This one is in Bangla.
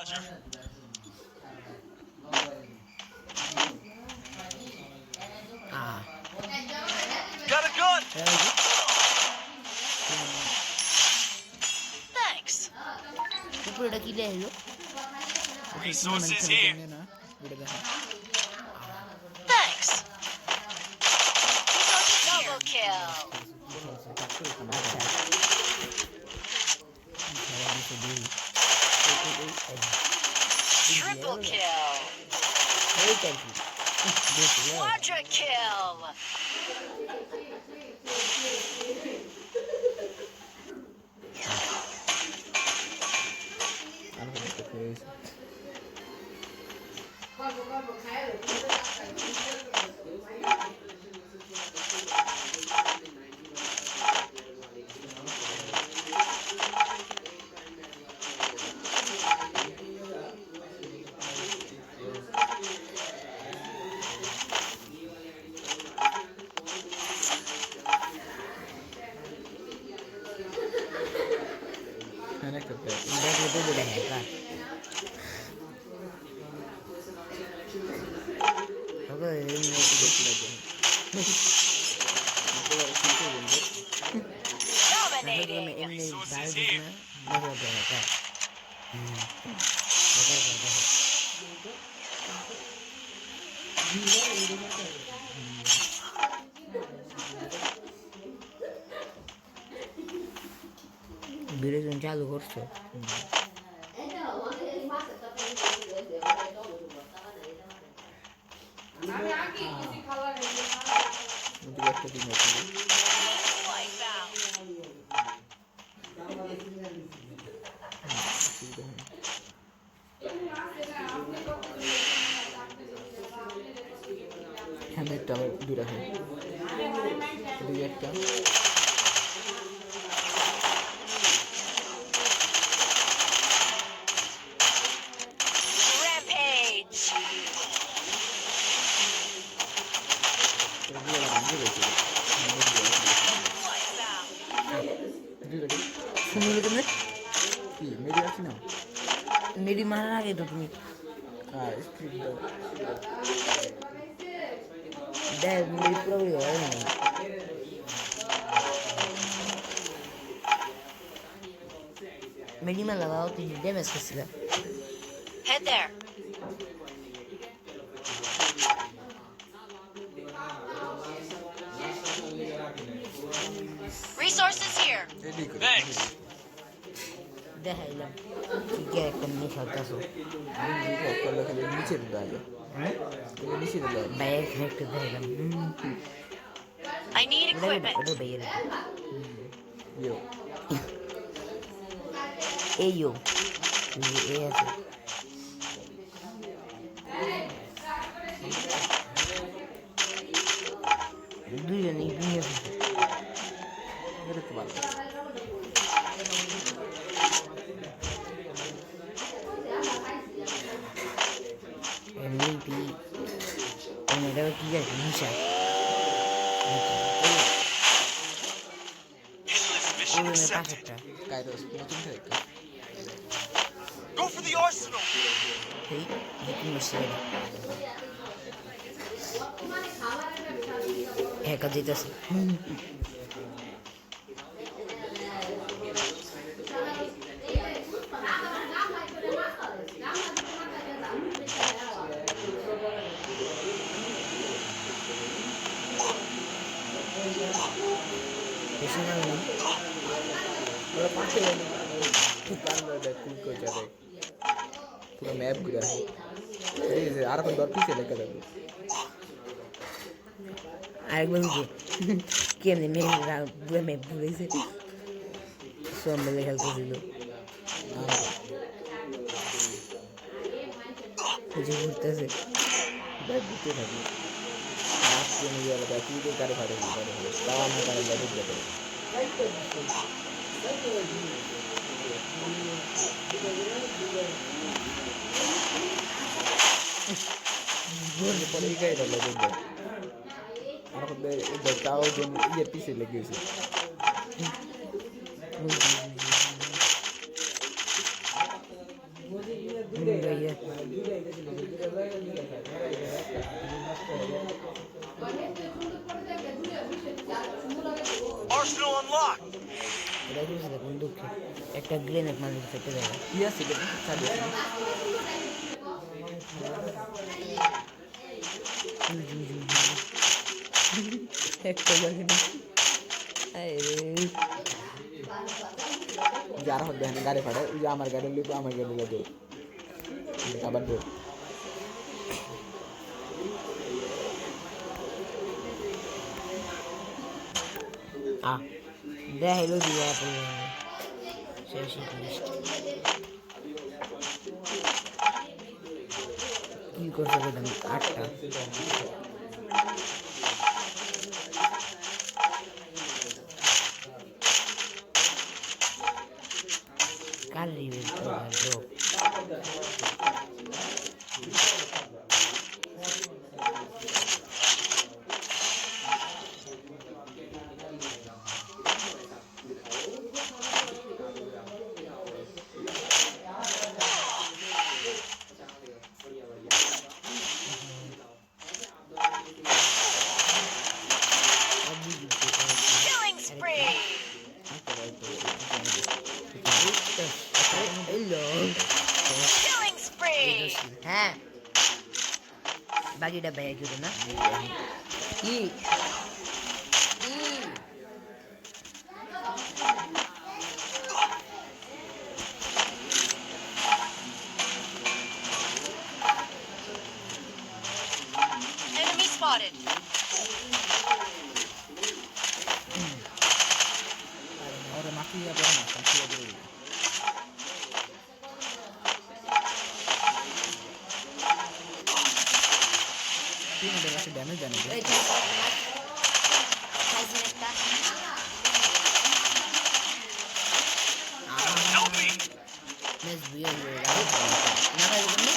Got a gun! Thanks. উপরে কি লেলো Resources here! Thanks. Double kill. Triple kill. Quadra kill. Dominating. Resources here! বিরোধন চালু করছো এখানে একটা দূর আছে দুই একটা Rampage. শুনলে তুমি কি মেরি আছে না মেরি মারার আগে তো তুমি হ্যাঁ স্ক্রিন দেখ মেরি পুরো হয় না মেরি মারা লাগাও তুই ড্যামেজ করছিল Head there. Resources here. Ready করে Thanks! দেখাইলাম ঠিক একটা নিয়ে খেলতেছো করলে খালি নিচে দিতে হবে নিচে দিতে হবে বাইরে একটা দেখাইলাম I need equipment. ওটা বাইরে ইয়ো এই ইউ এই আছে দুজনেই দুই আছে এটা তো ভালো এমনিটি এটাও কি আছে নিশা Endless mission ওর accepted! পাশেরটা কাইরোস নতুন থেকে Go for the arsenal! এই কি মিশে একা যেতেছে ওরা পাশে ঠিক আন্দাজ দেয় ক্লিক করে যাবে পুরো ম্যাপ ঘুরে আসে এই যে আর এখন 10 পিছে লেখা যাবে আরেকবার কেমনি মেয়েরা পুরো ম্যাপ ঘুরেছে সব মেলে খেলতেছিল কিছু ঘুরতেছে ঘুরতে থাকি মাছ কিনে গেলে তাই তুই তো গাড়ি ফাটে তাও আমার গাড়ি গাড়ি যাবে পলিকাই দিল দেখবে আর তাও ইয়ের পিছে লেগেছে Arsenal unlocked. এটা কিছু দেখুন দুঃখে একটা গ্রেনেড মানুষ ফেটে দেয় কি আছে দেখুন চালু একটা লাগে না যারা হচ্ছে গাড়ি ফাড়ে ওই যে আমার গাড়ি লিখবো আমার গাড়ি লাগে আবার দৌড় দেখাইলো দিয়ে শেষ লিস্ট কি করতে পেতাম 8টা কাল রিভিউ করবো Killing spree. Killing spree. হ্যাঁ বাকিটা ব্যয় করে না কি Enemy spotted. ahora más que ya podemos confío de él tiene que darse damage Help me. Let's be a little.